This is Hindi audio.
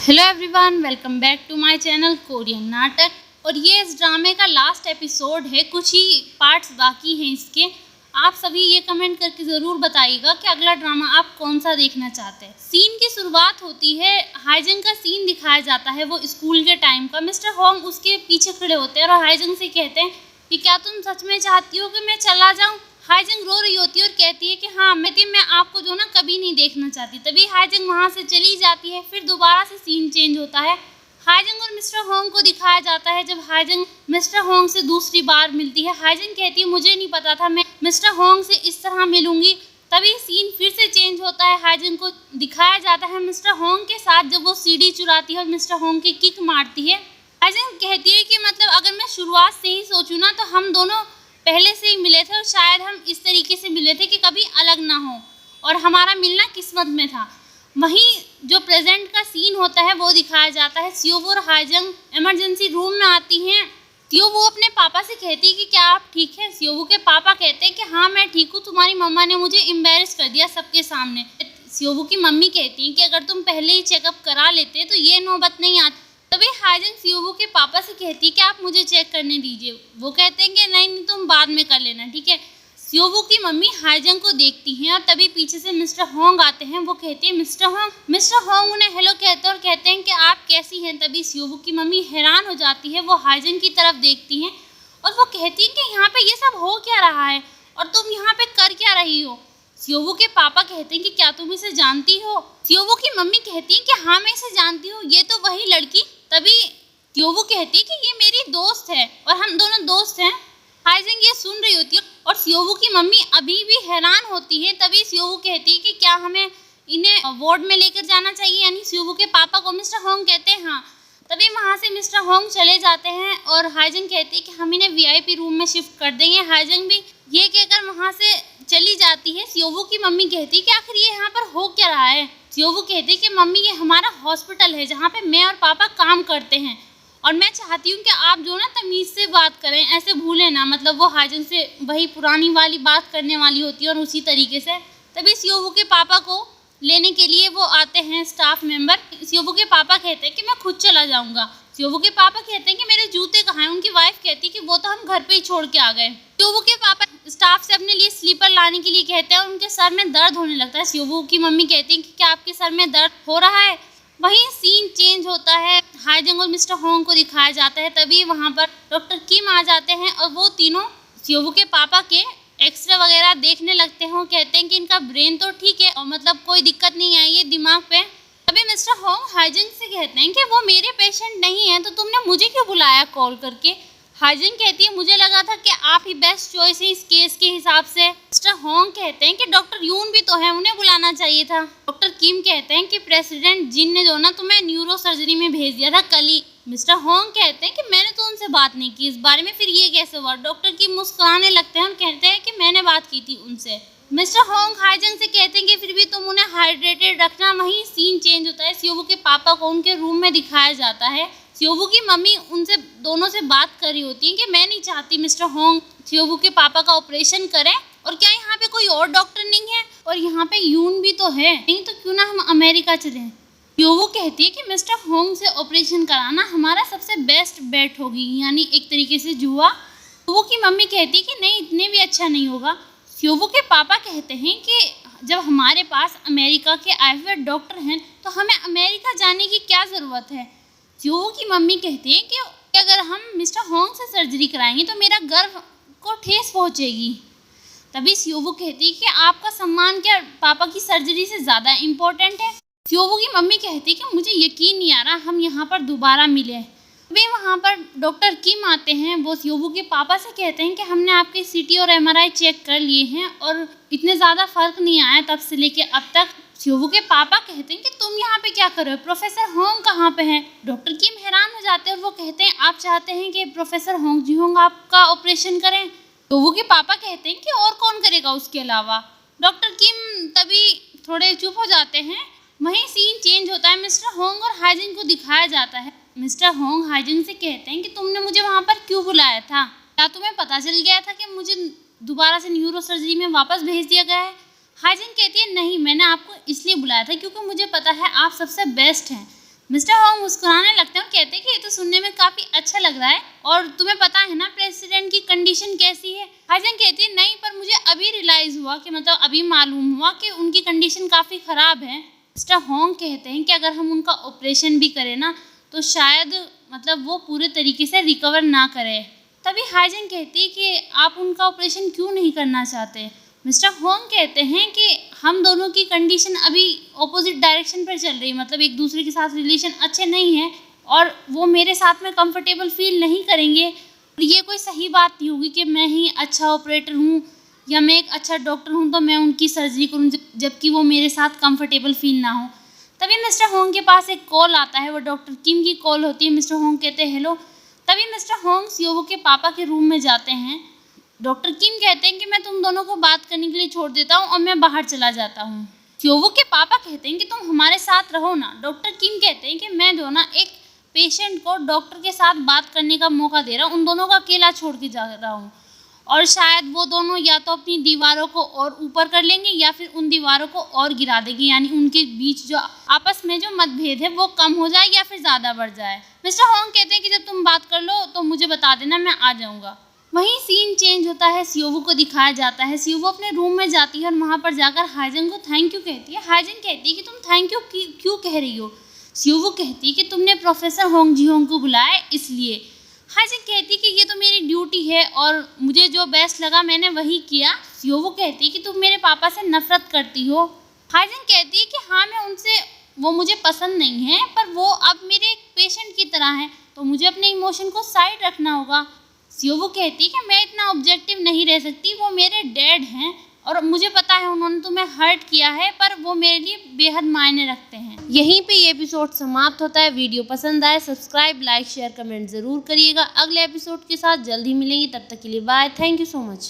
Hello everyone, welcome back to my channel Korean नाटक। और ये इस ड्रामे का लास्ट एपिसोड है, कुछ ही पार्ट्स बाकी हैं इसके। आप सभी ये कमेंट करके ज़रूर बताइएगा कि अगला ड्रामा आप कौन सा देखना चाहते हैं। सीन की शुरुआत होती है, हाईजंग का सीन दिखाया जाता है, वो स्कूल के टाइम का। मिस्टर होंग उसके पीछे खड़े होते हैं और हाईजंग से कहते हैं कि क्या तुम सच में चाहती हो कि मैं चला जाऊँ। हाईजंग रो रही होती है और कहती है कि हाँ मैं आपको जो ना कभी नहीं देखना चाहती। तभी हाईजंग वहाँ से चली जाती है। फिर दोबारा से सीन चेंज होता है, हाईजंग और मिस्टर होंग को दिखाया जाता है। जब हाईजंग मिस्टर होंग से दूसरी बार मिलती है, हाईजंग कहती है मुझे नहीं पता था मैं मिस्टर होंग से इस तरह मिलूंगी। तभी सीन फिर से चेंज होता है, हाईजंग को दिखाया जाता है मिस्टर होंग के साथ जब वो सीढ़ी चुराती है और मिस्टर होंग की किक मारती है। हाईजंग कहती है कि मतलब अगर मैं शुरुआत से ही सोचूं ना तो हम दोनों पहले से ही मिले थे और शायद हम इस तरीके से मिले थे कि कभी अलग ना हो और हमारा मिलना किस्मत में था। वहीं जो प्रेजेंट का सीन होता है वो दिखाया जाता है। सियोवो और हाईजंग इमरजेंसी रूम में आती हैं। सियोवो अपने पापा से कहती है कि क्या आप ठीक हैं। सियोवो के पापा कहते हैं कि हाँ मैं ठीक हूँ, तुम्हारी मम्मा ने मुझे एम्बैरेस कर दिया सबके सामने। सियोवो की मम्मी कहती है कि अगर तुम पहले ही चेकअप करा लेते तो ये नौबत नहीं आती। तभी हाईजंग सियोवो के पापा से कहती है कि आप मुझे चेक करने दीजिए। वो कहते हैं कि नहीं तुम बाद में कर लेना, ठीक है। सियोवो की मम्मी हाईजंग को देखती हैं और तभी पीछे से मिस्टर होंग आते हैं। वो कहते हैं मिस्टर होंग उन्हें हेलो कहते हैं और कहते हैं कि आप कैसी हैं। तभी सियोवो की मम्मी हैरान हो जाती है, वो हाईजंग की तरफ देखती हैं और वो कहती हैं कि यहाँ पे ये सब हो क्या रहा है और तुम यहाँ पे कर क्या रही हो। सियोवो के पापा कहते हैं कि क्या तुम इसे जानती हो। सियोवो की मम्मी कहती हैं कि हाँ मैं इसे जानती हूँ, ये तो वही लड़की। तभी सियोवो कहती है कि ये मेरी दोस्त है और हम दोनों दोस्त हैं। हाईजंग ये सुन रही होती है और सियोवो की मम्मी अभी भी हैरान होती है। तभी सियोवो कहती है कि क्या हमें इन्हें वार्ड में लेकर जाना चाहिए, यानी सियोवो के पापा को। मिस्टर होंग कहते हैं हाँ। तभी वहाँ से मिस्टर होंग चले जाते हैं और हाईजंग कहती है कि हम इन्हें वीआईपी रूम में शिफ्ट कर देंगे। हाईजंग भी ये कहकर वहाँ से चली जाती है। सियोवो की मम्मी कहती है कि आखिर ये यहाँ पर हो क्या रहा है। सियोवो कहती है कि मम्मी ये हमारा हॉस्पिटल है जहाँ पे मैं और पापा काम करते हैं और मैं चाहती हूँ कि आप जो ना तमीज़ से बात करें, ऐसे भूलें ना। मतलब वो हाईजंग से वही पुरानी वाली बात करने वाली होती है और उसी तरीके से। तभी सियोवो के पापा को लेने के लिए वो आते हैं स्टाफ मेंबर। सियोवो के पापा कहते हैं कि मैं खुद चला जाऊँगा। सियोवो के पापा कहते हैं कि मेरे जूते कहाँ हैं। उनकी वाइफ कहती है कि वो तो हम घर पे ही छोड़ के आ गए। सियोवो के पापा स्टाफ से अपने लिए स्लीपर लाने के लिए कहते हैं और उनके सर में दर्द होने लगता है। सियोवो की मम्मी कहती है कि क्या आपके सर में दर्द हो रहा है। वहीं सीन चेंज होता है, हाईजंग और मिस्टर होंग को दिखाया जाता है। तभी वहाँ पर डॉक्टर किम आ जाते हैं और वो तीनों सियोवो के पापा के एक्सरे वगैरह देखने लगते हैं। कहते हैं कि इनका ब्रेन तो ठीक है और मतलब कोई दिक्कत नहीं आई है दिमाग पे। तभी मिस्टर होंग हाईजंग से कहते हैं कि वो मेरे पेशेंट नहीं है तो तुमने मुझे क्यों बुलाया कॉल करके। हाईजंग कहती है मुझे लगा था कि आप ही बेस्ट चॉइस है इस केस के हिसाब से। मिस्टर होंग कहते हैं कि डॉक्टर यून भी तो है, उन्हें बुलाना चाहिए था। डॉक्टर किम कहते हैं कि प्रेसिडेंट जिन ने जो ना तुम्हें न्यूरो सर्जरी में भेज दिया था कल ही। मिस्टर होंग कहते हैं कि मैंने तो उनसे बात नहीं की इस बारे में, फिर ये कैसे हुआ। डॉक्टर किम मुस्कुराने लगते हैं और कहते हैं कि मैंने बात की थी उनसे। मिस्टर होंग हाईजंग से कहते हैं कि फिर भी तुम उन्हें हाइड्रेटेड रखना। वहीं सीन चेंज होता है, सियोवो के पापा को उनके रूम में दिखाया जाता है। सियोवो की मम्मी उनसे दोनों से बात कर रही होती है कि मैं नहीं चाहती मिस्टर होंग सियोवो के पापा का ऑपरेशन करें और क्या यहाँ पे कोई और डॉक्टर नहीं है और यहाँ पे यून भी तो है, नहीं तो क्यों ना हम अमेरिका चलें। सियोवो कहती है कि मिस्टर होंग से ऑपरेशन कराना हमारा सबसे बेस्ट बेट होगी, यानी एक तरीके से जुआ। सियोवो की मम्मी कहती है कि नहीं इतने भी अच्छा नहीं होगा। सियोवो के पापा कहते हैं कि जब हमारे पास अमेरिका के आए हुए डॉक्टर हैं तो हमें अमेरिका जाने की क्या ज़रूरत है। सियोवो की मम्मी कहती है कि अगर हम मिस्टर होंग से सर्जरी कराएंगे तो मेरा गर्व को ठेस पहुंचेगी। तभी सियोवो कहती है कि आपका सम्मान क्या पापा की सर्जरी से ज़्यादा इम्पोर्टेंट है। सियोवो की मम्मी कहती है कि मुझे यकीन नहीं आ रहा हम यहाँ पर दोबारा मिले। तभी वहाँ पर डॉक्टर किम आते हैं। वो सियोवो के पापा से कहते हैं कि हमने आपके सीटी और एमआरआई चेक कर लिए हैं और इतने ज़्यादा फर्क नहीं आया तब से लेके अब तक। सियोवो के पापा कहते हैं कि तुम यहाँ पे क्या कर रहे हो, प्रोफेसर होंग कहाँ पे हैं। डॉक्टर किम हैरान हो जाते हैं और वो कहते हैं आप चाहते हैं कि प्रोफेसर होंग जी होंग आपका ऑपरेशन करें। सियोवो के पापा कहते हैं कि और कौन करेगा उसके अलावा। डॉक्टर किम तभी थोड़े चुप हो जाते हैं। वहीं सीन चेंज होता है, मिस्टर होंग और हाईजंग को दिखाया जाता है। मिस्टर होंग हाईजंग से कहते हैं कि तुमने मुझे वहाँ पर क्यों बुलाया था, क्या तुम्हें पता चल गया था कि मुझे दोबारा से न्यूरो सर्जरी में वापस भेज दिया गया है। हाईजंग कहती है नहीं मैंने आपको इसलिए बुलाया था क्योंकि मुझे पता है आप सबसे बेस्ट हैं। मिस्टर होंग मुस्कुराने लगते हैं और कहते हैं कि ये तो सुनने में काफ़ी अच्छा लग रहा है, और तुम्हें पता है ना प्रेसिडेंट की कंडीशन कैसी है। हाइजन कहती है नहीं, पर मुझे अभी रियलाइज़ हुआ कि मतलब अभी मालूम हुआ कि उनकी कंडीशन काफ़ी ख़राब है। मिस्टर होंग कहते हैं कि अगर हम उनका ऑपरेशन भी करें ना तो शायद मतलब वो पूरे तरीके से रिकवर ना करे। तभी हाइजन कहती है कि आप उनका ऑपरेशन क्यों नहीं करना चाहते। मिस्टर होंग कहते हैं कि हम दोनों की कंडीशन अभी ऑपोजिट डायरेक्शन पर चल रही है, मतलब एक दूसरे के साथ रिलेशन अच्छे नहीं हैं और वो मेरे साथ में कंफर्टेबल फील नहीं करेंगे। और ये कोई सही बात नहीं होगी कि मैं ही अच्छा ऑपरेटर हूँ या मैं एक अच्छा डॉक्टर हूँ तो मैं उनकी सर्जरी करूँ जबकि वो मेरे साथ कंफर्टेबल फील ना हो। तभी मिस्टर होंग के पास एक कॉल आता है, वो डॉक्टर किम की कॉल होती है। मिस्टर होंग कहते हैं हेलो। तभी मिस्टर होंग सियोवो के पापा के रूम में जाते हैं। डॉक्टर किम कहते हैं कि मैं तुम दोनों को बात करने के लिए छोड़ देता हूँ और मैं बाहर चला जाता हूँ। सियोवो के पापा कहते हैं कि तुम हमारे साथ रहो ना। डॉक्टर किम कहते हैं कि मैं जो ना एक पेशेंट को डॉक्टर के साथ बात करने का मौका दे रहा हूँ, उन दोनों को अकेला छोड़ के जा रहा हूँ और शायद वो दोनों या तो अपनी दीवारों को और ऊपर कर लेंगे या फिर उन दीवारों को और गिरा देंगे, यानी उनके बीच जो आपस में जो मतभेद है वो कम हो जाए या फिर ज़्यादा बढ़ जाए। मिस्टर होंग कहते हैं कि जब तुम बात कर लो तो मुझे बता देना, मैं आ जाऊँगा। वहीं सीन चेंज होता है, सियोवो को दिखाया जाता है। सियोवो अपने रूम में जाती है और वहाँ पर जाकर हाइजन को थैंक यू कहती है। हाइजन कहती है कि तुम थैंक यू क्यों कह रही हो। सियोवो कहती है कि तुमने प्रोफेसर होंग जी होंग को बुलाया इसलिए। हाइजन कहती है कि ये तो मेरी ड्यूटी है और मुझे जो बेस्ट लगा मैंने वही किया। सियोवो कहती है कि तुम मेरे पापा से नफरत करती हो। हाइजन कहती है कि हाँ, मैं उनसे वो मुझे पसंद नहीं है, पर वो अब मेरे एक पेशेंट की तरह है तो मुझे अपने इमोशन को साइड रखना होगा। सियोवो कहती है कि मैं इतना ऑब्जेक्टिव नहीं रह सकती, वो मेरे डैड हैं और मुझे पता है उन्होंने तुम्हें हर्ट किया है, पर वो मेरे लिए बेहद मायने रखते हैं। यहीं पे ये एपिसोड समाप्त होता है। वीडियो पसंद आए सब्सक्राइब लाइक शेयर कमेंट ज़रूर करिएगा। अगले एपिसोड के साथ जल्द ही मिलेंगे, तब तक के लिए bye. Thank you so much.